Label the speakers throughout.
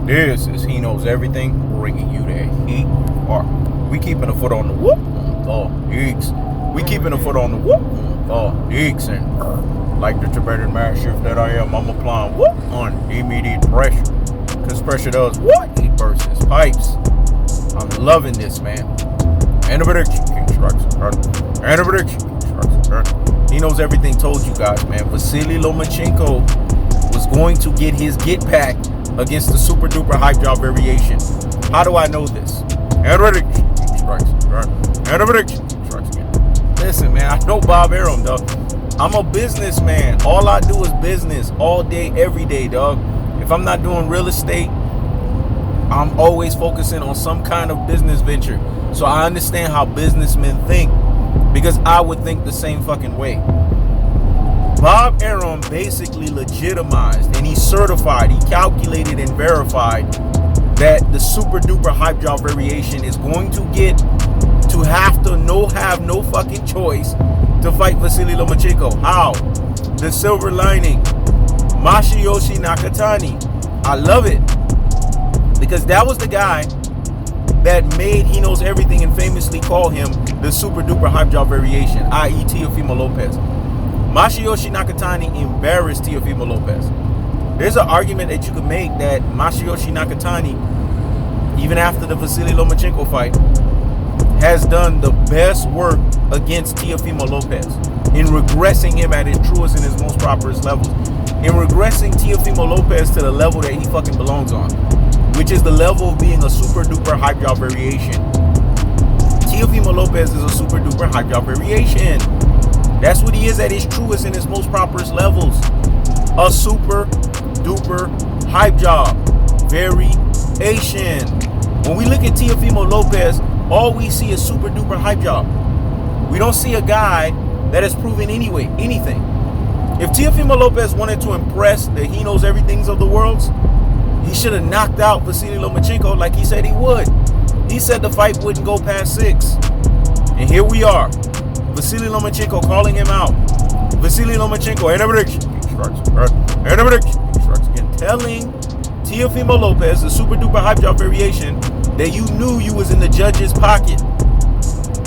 Speaker 1: This is He Knows Everything, bringing you the heat. Or we keeping a foot on the whoop. Oh, Eeks. We keeping a foot on the whoop. Oh, Eeks. And like the Tibetan match shift that I am, I'm applying whoop on immediate pressure. Because pressure does what? It bursts his pipes. I'm loving this, man. And a prediction constructs. And a prediction constructs. He Knows Everything told you guys, man. Vasyly Lomachenko was going to get his get back against the super duper hype job variation. How do I know this? And a prediction constructs. And a prediction constructs. Listen, man, I know Bob Arum, dog. I'm a businessman. All I do is business all day, every day, dog. If I'm not doing real estate, I'm always focusing on some kind of business venture. So I understand how businessmen think, because I would think the same fucking way. Bob Arum basically legitimized and he certified, he calculated and verified that the super duper hype job variation is going to get to have no fucking choice to fight Vasyly Lomachenko. How? The silver lining. Masayoshi Nakatani. I love it. Because that was the guy that made He Knows Everything and famously call him the super duper hype job variation, i.e. Teofimo Lopez. Masayoshi Nakatani embarrassed Teofimo Lopez. There's an argument that you could make that Masayoshi Nakatani, even after the Vasyly Lomachenko fight, has done the best work against Teofimo Lopez in regressing him at his truest and his most properest levels. In regressing Teofimo Lopez to the level that he fucking belongs on, which is the level of being a super duper hype job variation. Teofimo Lopez is a super duper hype job variation. That's what he is at his truest and his most properest levels. A super duper hype job variation. When we look at Teofimo Lopez, all we see is super duper hype job. We don't see a guy that has proven anything. If Teofimo Lopez wanted to impress the He Knows Everythings of the worlds, he should have knocked out Vasyly Lomachenko like he said he would. He said the fight wouldn't go past 6. And here we are. Vasyly Lomachenko calling him out. Vasyly Lomachenko, and a prediction constructs again, telling Teofimo Lopez, the super duper hype job variation, that you knew you was in the judge's pocket.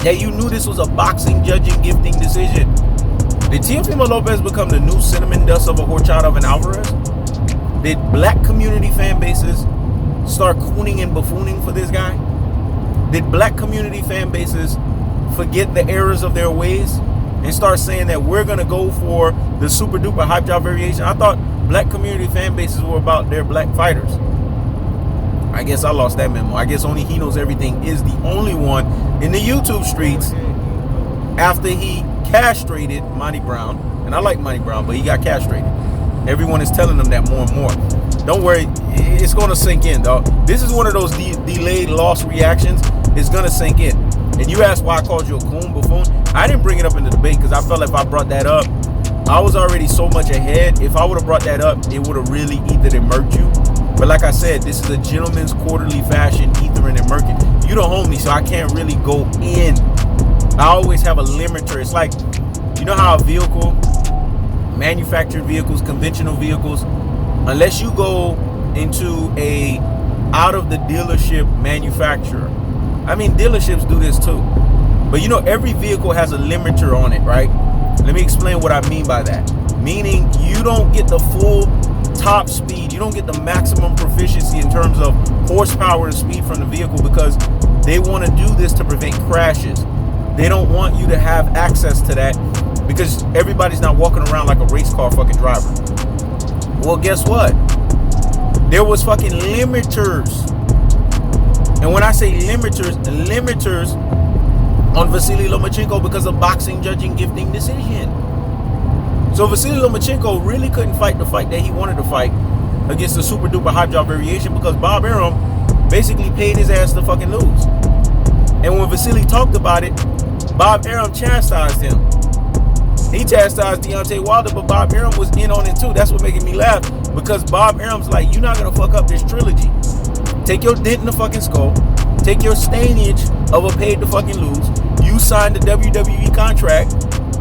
Speaker 1: That you knew this was a boxing judging gifting decision. Did Teofimo Lopez become the new cinnamon dust of a horchata of an Alvarez? Did black community fan bases start cooning and buffooning for this guy? Did black community fan bases forget the errors of their ways and start saying that we're going to go for the super duper hype job variation? I thought black community fan bases were about their black fighters. I guess I lost that memo. I guess only He Knows Everything is the only one in the YouTube streets after he castrated Monty Brown. And I like Monty Brown, but he got castrated. Everyone is telling them that more and more. Don't worry, it's going to sink in, dog. This is one of those delayed loss reactions. It's going to sink in. And you asked why I called you a coon buffoon. I didn't bring it up in the debate because I felt if I brought that up, I was already so much ahead. If I would have brought that up, it would have really ethered and murked you. But like I said, this is a gentleman's quarterly fashion, ethering and murking. You the homie, so I can't really go in. I always have a limiter. It's like, you know how a vehicle, manufactured vehicles, conventional vehicles, unless you go into a out of the dealership manufacturer. I mean, dealerships do this too. But you know, every vehicle has a limiter on it, right? Let me explain what I mean by that. Meaning you don't get the full top speed. You don't get the maximum proficiency in terms of horsepower and speed from the vehicle because they want to do this to prevent crashes. They don't want you to have access to that because everybody's not walking around like a race car fucking driver. Well, guess what? There was fucking limiters. And when I say limiters on Vasyly Lomachenko because of boxing judging gifting decision. So Vasyly Lomachenko really couldn't fight the fight that he wanted to fight against the super duper hype job variation because Bob Arum basically paid his ass to fucking lose. And when Vasyly talked about it, Bob Arum chastised him. He chastised Deontay Wilder, but Bob Arum was in on it too. That's what making me laugh because Bob Arum's like, you're not going to fuck up this trilogy. Take your dent in the fucking skull. Take your stainage of a paid to fucking lose. You signed the WWE contract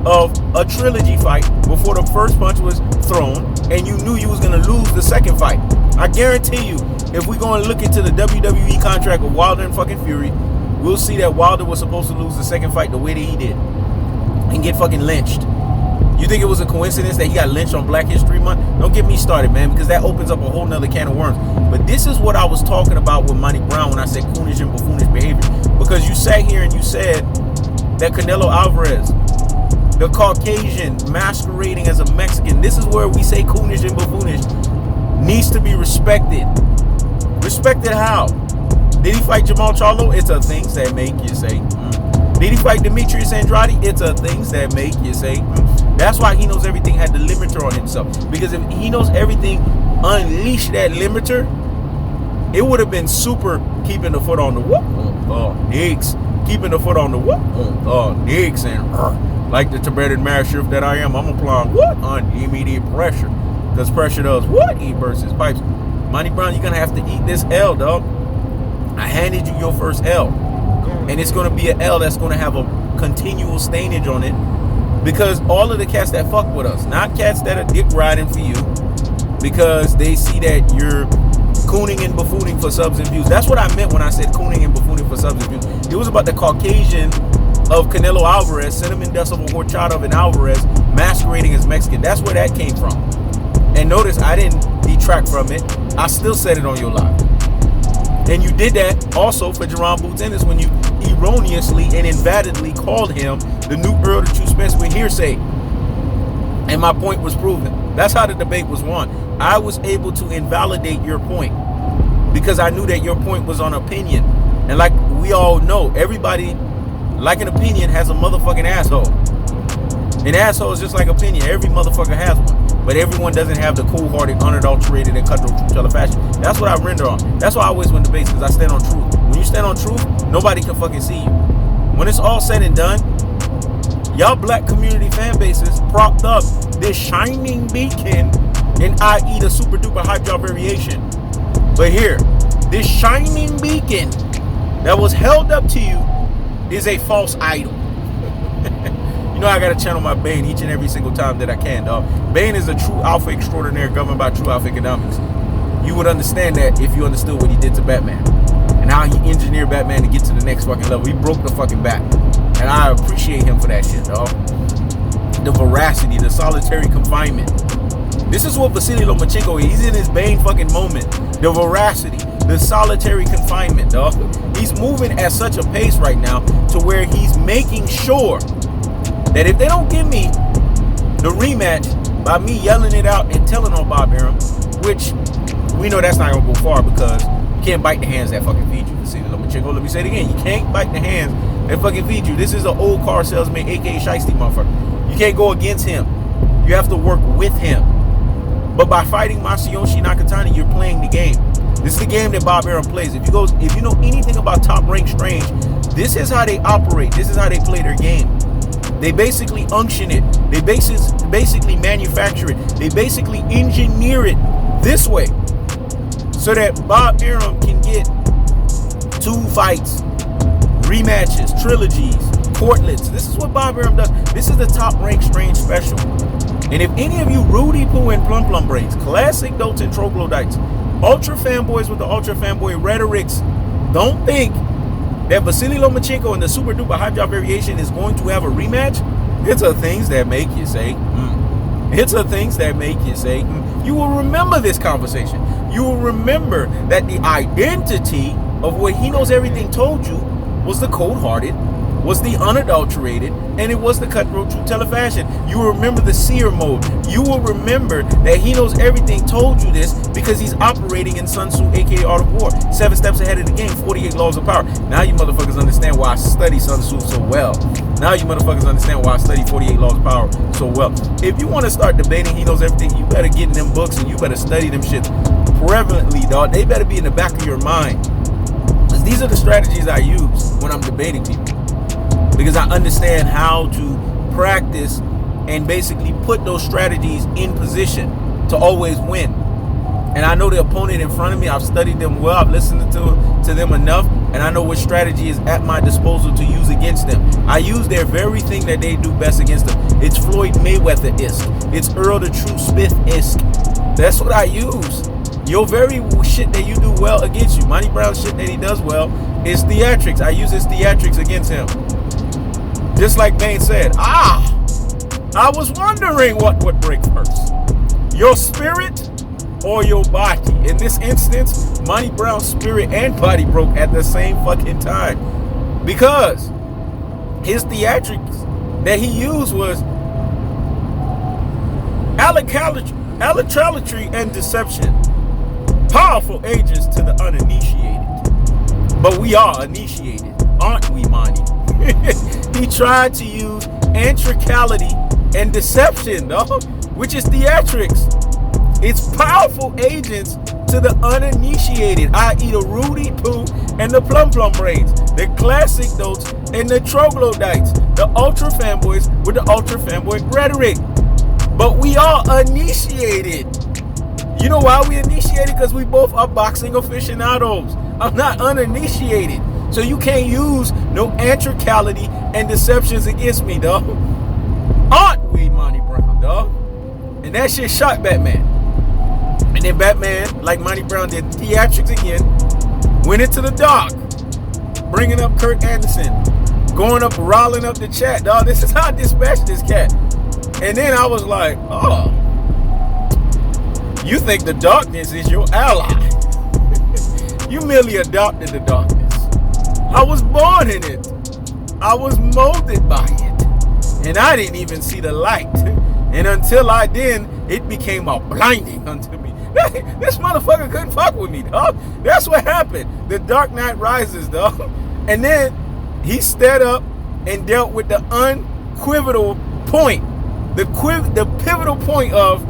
Speaker 1: of a trilogy fight before the first punch was thrown, and you knew you was gonna lose the second fight. I guarantee you, if we go and look into the WWE contract of Wilder and fucking Fury, we'll see that Wilder was supposed to lose the second fight the way that he did and get fucking lynched. You think it was a coincidence that he got lynched on Black History Month? Don't get me started, man, because that opens up a whole nother can of worms. But this is what I was talking about with Monty Brown when I said coonish and buffoonish behavior. Because you sat here and you said that Canelo Alvarez, the Caucasian masquerading as a Mexican, this is where we say coonish and buffoonish, needs to be respected. Respected how? Did he fight Jamal Charlo? It's a things that make you say, Did he fight Demetrius Andrade? It's a things that make you say, That's why He Knows Everything had the limiter on himself. Because if He Knows Everything unleashed that limiter, it would have been super keeping the foot on the whoop. Nicks. Keeping the foot on the whoop. Nicks. And like the Tibetan Mastiff that I am, I'm applying what? On immediate pressure. Because pressure does what? He bursts his pipes. Monty Brown, you're going to have to eat this L, dog. I handed you your first L. And it's going to be an L that's going to have a continual stainage on it. Because all of the cats that fuck with us, not cats that are dick riding for you, because they see that you're cooning and buffooning for subs and views. That's what I meant when I said cooning and buffooning for subs and views. It was about the Caucasian of Canelo Alvarez, Cinnamon Decibel Horchata and Alvarez masquerading as Mexican. That's where that came from. And notice I didn't detract from it. I still said it on your live. And you did that also for Jerron Boots Ennis when you erroneously and invalidly called him the new Earl the True Spence with hearsay. And my point was proven. That's how the debate was won. I was able to invalidate your point because I knew that your point was on opinion. And like we all know, everybody, like an opinion, has a motherfucking asshole. An asshole is just like opinion. Every motherfucker has one. But everyone doesn't have the cold-hearted, unadulterated, and cutthroat truth teller fashion. That's what I render on. That's why I always win debates, because I stand on truth. When you stand on truth, nobody can fucking see you. When it's all said and done, y'all black community fan bases propped up this shining beacon, and i.e. the super duper hype job variation. But here, this shining beacon that was held up to you is a false idol. You know I gotta channel my Bane each and every single time that I can, dog. Bane is a true alpha extraordinaire governed by true alpha economics. You would understand that if you understood what he did to Batman and how he engineered Batman to get to the next fucking level. He broke the fucking bat, and I appreciate him for that shit, dog. The veracity, the solitary confinement. This is what Vasyly Lomachenko is. He's in his Bane fucking moment. The veracity, the solitary confinement, dog. He's moving at such a pace right now to where he's making sure that if they don't give me the rematch by me yelling it out and telling on Bob Arum, which we know that's not going to go far because you can't bite the hands that fucking feed you. Let me say it again. You can't bite the hands that fucking feed you. This is an old car salesman, a.k.a. Shiesty motherfucker. You can't go against him. You have to work with him. But by fighting Masayoshi Nakatani, you're playing the game. This is the game that Bob Arum plays. If you know anything about Top Rank Strange, this is how they operate. This is how they play their game. They basically unction it. They basically manufacture it. They basically engineer it this way so that Bob Arum can get 2 fights, rematches, trilogies, portlets. This is what Bob Arum does. This is the Top Rank Strange special. And if any of you Rudy Poo and Plum Plum Brains, classic dotes and troglodytes, ultra fanboys with the ultra fanboy rhetorics, don't think that Vasyly Lomachenko and the super duper hype job variation is going to have a rematch, it's a things that make you say, It's a things that make you say, You will remember this conversation. You will remember that the identity of what He Knows Everything told you was the cold-hearted, was the unadulterated, and it was the cutthroat truth teller fashion. You will remember the seer mode. You will remember that He Knows Everything told you this because he's operating in Sun Tzu, aka Art of War. 7 steps ahead of the game, 48 laws of power. Now you motherfuckers understand why I study Sun Tzu so well. Now you motherfuckers understand why I study 48 laws of power so well. If you want to start debating He Knows Everything, you better get in them books and you better study them shits prevalently, dog. They better be in the back of your mind. Because these are the strategies I use when I'm debating people. Because I understand how to practice and basically put those strategies in position to always win. And I know the opponent in front of me. I've studied them well. I've listened to them enough. And I know what strategy is at my disposal to use against them. I use their very thing that they do best against them. It's Floyd Mayweather-esque. It's Earl the True Smith-esque. That's what I use. Your very shit that you do well against you. Monty Brown's shit that he does well is theatrics. I use his theatrics against him. Just like Bane said, I was wondering what would break first. Your spirit or your body. In this instance, Monty Brown's spirit and body broke at the same fucking time. Because his theatrics that he used was allolatry and deception. Powerful agents to the uninitiated. But we are initiated, aren't we, Monty? He tried to use intricality and deception, dog, which is theatrics. It's powerful agents to the uninitiated, i.e. the Rudy Poo and the Plum Plum Braids, the classic notes and the troglodytes, the ultra fanboys with the ultra fanboy rhetoric. But we are initiated. You know why we initiated? Because we both are boxing aficionados. I'm not uninitiated. So you can't use no intricality and deceptions against me, dog. Aren't we, Monty Brown, dog? And that shit shocked Batman. And then Batman, like Monty Brown did theatrics again, went into the dark, bringing up Kurt Anderson, going up, riling up the chat, dog. This is how I dispatched this cat. And then I was like, oh, you think the darkness is your ally. You merely adopted the darkness. I was born in it. I was molded by it. And I didn't even see the light. And until I did, it became a blinding unto me. This motherfucker couldn't fuck with me, dog. That's what happened. The Dark Knight Rises, dog. And then he stood up and dealt with the unequivocal point. The pivotal point of,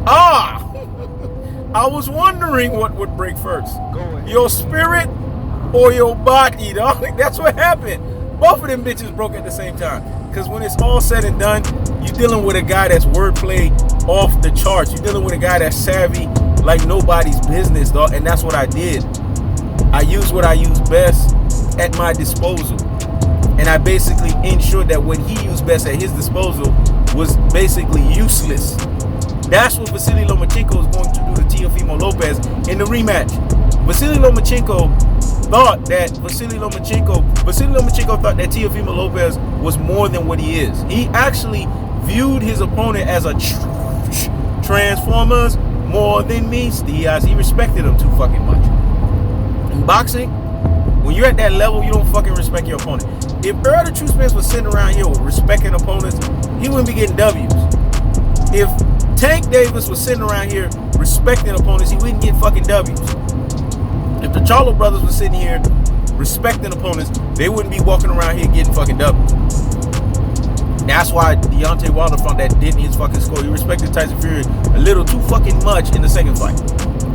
Speaker 1: I was wondering what would break first. Your spirit or your body, dog. That's what happened. Both of them bitches broke at the same time. Because when it's all said and done, you're dealing with a guy that's wordplay off the charts. You're dealing with a guy that's savvy like nobody's business, dog. And that's what I did. I used what I use best at my disposal. And I basically ensured that what he used best at his disposal was basically useless. That's what Vasyly Lomachenko is going to do to Teofimo Lopez in the rematch. Vasyly Lomachenko thought that Teofimo Lopez was more than what he is. He actually viewed his opponent as a Transformers more than me, Stiaz. He respected him too fucking much. In boxing, when you're at that level, you don't fucking respect your opponent. If Earl the True Spence was sitting around here respecting opponents, he wouldn't be getting W's. If Tank Davis was sitting around here respecting opponents, he wouldn't get fucking W's. If the Charlo brothers were sitting here respecting opponents, they wouldn't be walking around here getting fucking W's. That's why Deontay Wilder found that didn't his fucking score. He respected Tyson Fury a little too fucking much in the second fight.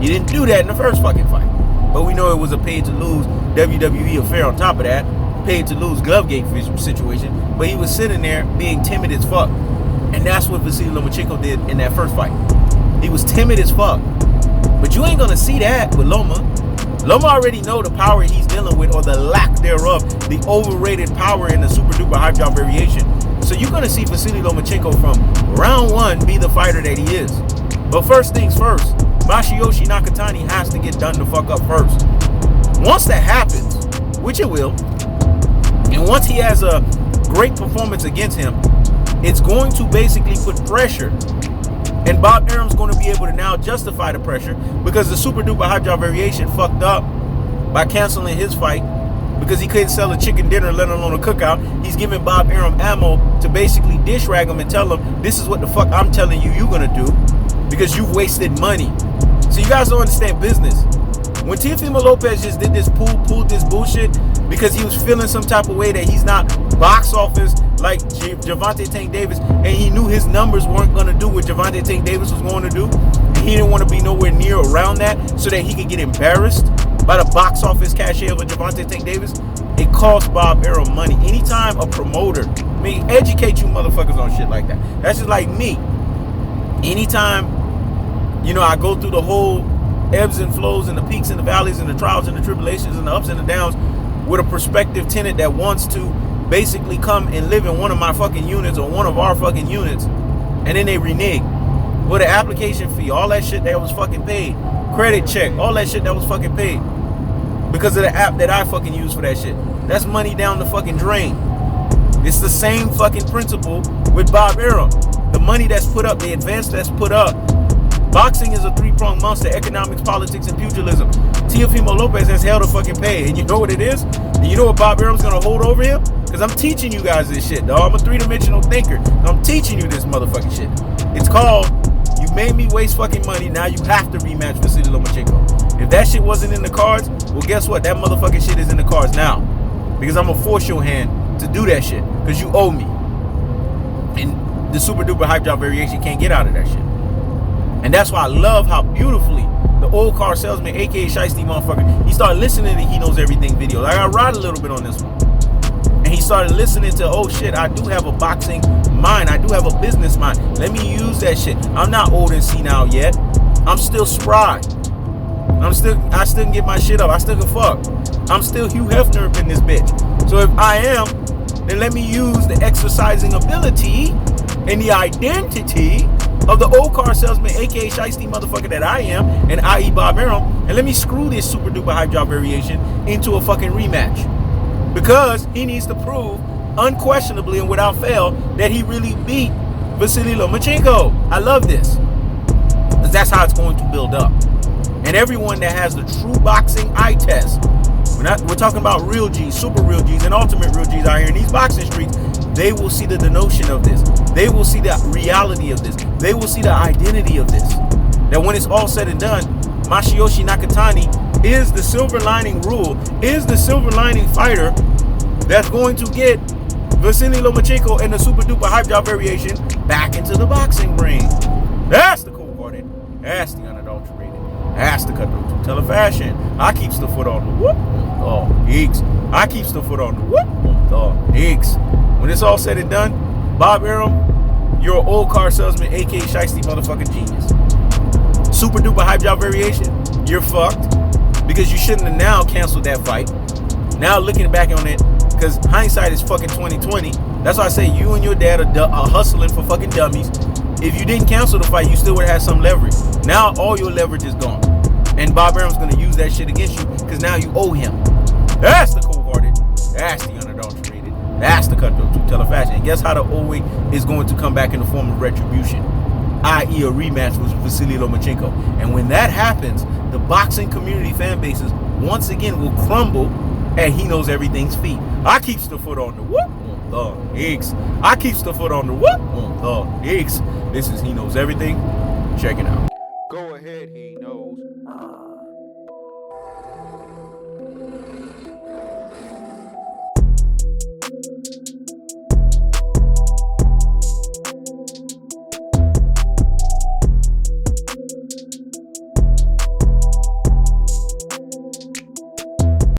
Speaker 1: He didn't do that in the first fucking fight. But we know it was a paid-to-lose WWE affair on top of that. Paid-to-lose Glovegate situation. But he was sitting there being timid as fuck. And that's what Vasyly Lomachenko did in that first fight. He was timid as fuck. But you ain't gonna see that with Loma. Loma already know the power he's dealing with, or the lack thereof, the overrated power in the super duper hype job variation. So you're gonna see Vasyly Lomachenko from round one be the fighter that he is. But first things first, Masayoshi Nakatani has to get done the fuck up first. Once that happens, which it will, and once he has a great performance against him, it's going to basically put pressure. And Bob Arum's going to be able to now justify the pressure because the super duper hot job variation fucked up by canceling his fight because he couldn't sell a chicken dinner, let alone a cookout. He's giving Bob Arum ammo to basically dish rag him and tell him, this is what the fuck I'm telling you you're going to do because you've wasted money. So you guys don't understand business. When Teofimo Lopez just did this pulled this bullshit because he was feeling some type of way that he's not box office like Gervonta Tank Davis, and he knew his numbers weren't going to do what Gervonta Tank Davis was going to do, and he didn't want to be nowhere near around that so that he could get embarrassed by the box office cachet of a Gervonta Tank Davis. It cost Bob Arum money. Anytime a promoter, educate you motherfuckers on shit like that. That's just like me. Anytime, I go through the whole ebbs and flows and the peaks and the valleys and the trials and the tribulations and the ups and the downs with a prospective tenant that wants to basically come and live in one of my fucking units or one of our fucking units, and then they renege. Well, the application fee, all that shit that was fucking paid, credit check, all that shit that was fucking paid. Because of the app that I fucking use for that shit. That's money down the fucking drain. It's the same fucking principle with Bob Arum. The money that's put up, the advance that's put up. Boxing is a three-pronged monster: economics, politics, and pugilism. Teofimo Lopez has hell to fucking pay. And you know what it is? And you know what Bob Arum's gonna hold over him? Because I'm teaching you guys this shit, dog. I'm a three-dimensional thinker. I'm teaching you this motherfucking shit. It's called, you made me waste fucking money, now you have to rematch Vasyly Lomachenko. If that shit wasn't in the cards, well, guess what? That motherfucking shit is in the cards now. Because I'm gonna force your hand to do that shit. Because you owe me. And the super duper hype job variation can't get out of that shit. And that's why I love how beautifully the old car salesman, aka Shiesty motherfucker, he started listening to He Knows Everything videos. I got ride a little bit on this one. And he started listening to, oh shit, I do have a boxing mind. I do have a business mind. Let me use that shit. I'm not old and senile yet. I'm still spry. I still can get my shit up. I still can fuck. I'm still Hugh Hefner up in this bitch. So if I am, then let me use the exercising ability and the identity of the old car salesman, aka Shiesty motherfucker that I am, and i.e. Bob Arum, and let me screw this super duper hype job variation into a fucking rematch. Because he needs to prove unquestionably and without fail that he really beat Vasyly Lomachenko. I love this. Because that's how it's going to build up. And everyone that has the true boxing eye test, we're talking about real G's, super real G's, and ultimate real G's out here in these boxing streets, they will see the denotion of this. They will see the reality of this. They will see the identity of this. That when it's all said and done, Masayoshi Nakatani is the silver lining rule, is the silver lining fighter that's going to get Vasyly Lomachenko and the super duper hype job variation back into the boxing ring. That's the cold-hearted. That's the unadulterated. That's the cutthroat two-teller fashion. I keeps the foot on the whoop. Oh, eeks. I keeps the foot on the whoop. Oh, eeks. When it's all said and done, Bob Arum, you're an old car salesman, aka Shiesty motherfucking genius. Super duper hype job variation, you're fucked. Because you shouldn't have now canceled that fight. Now looking back on it, because hindsight is fucking 2020. That's why I say you and your dad are hustling for fucking dummies. If you didn't cancel the fight, you still would have had some leverage. Now all your leverage is gone. And Bob Arum's going to use that shit against you because now you owe him. That's the cold-hearted. That's the unadulterated. That's the cutthroat two-teller fashion. And guess how the old way is going to come back in the form of retribution, i.e. a rematch with Vasyly Lomachenko. And when that happens, the boxing community fan bases once again will crumble at He Knows Everything's feet. I keeps the foot on the whoop, the X. I keeps the foot on the whoop, the X. This is He Knows Everything. Check it out.
Speaker 2: Go ahead, He Knows.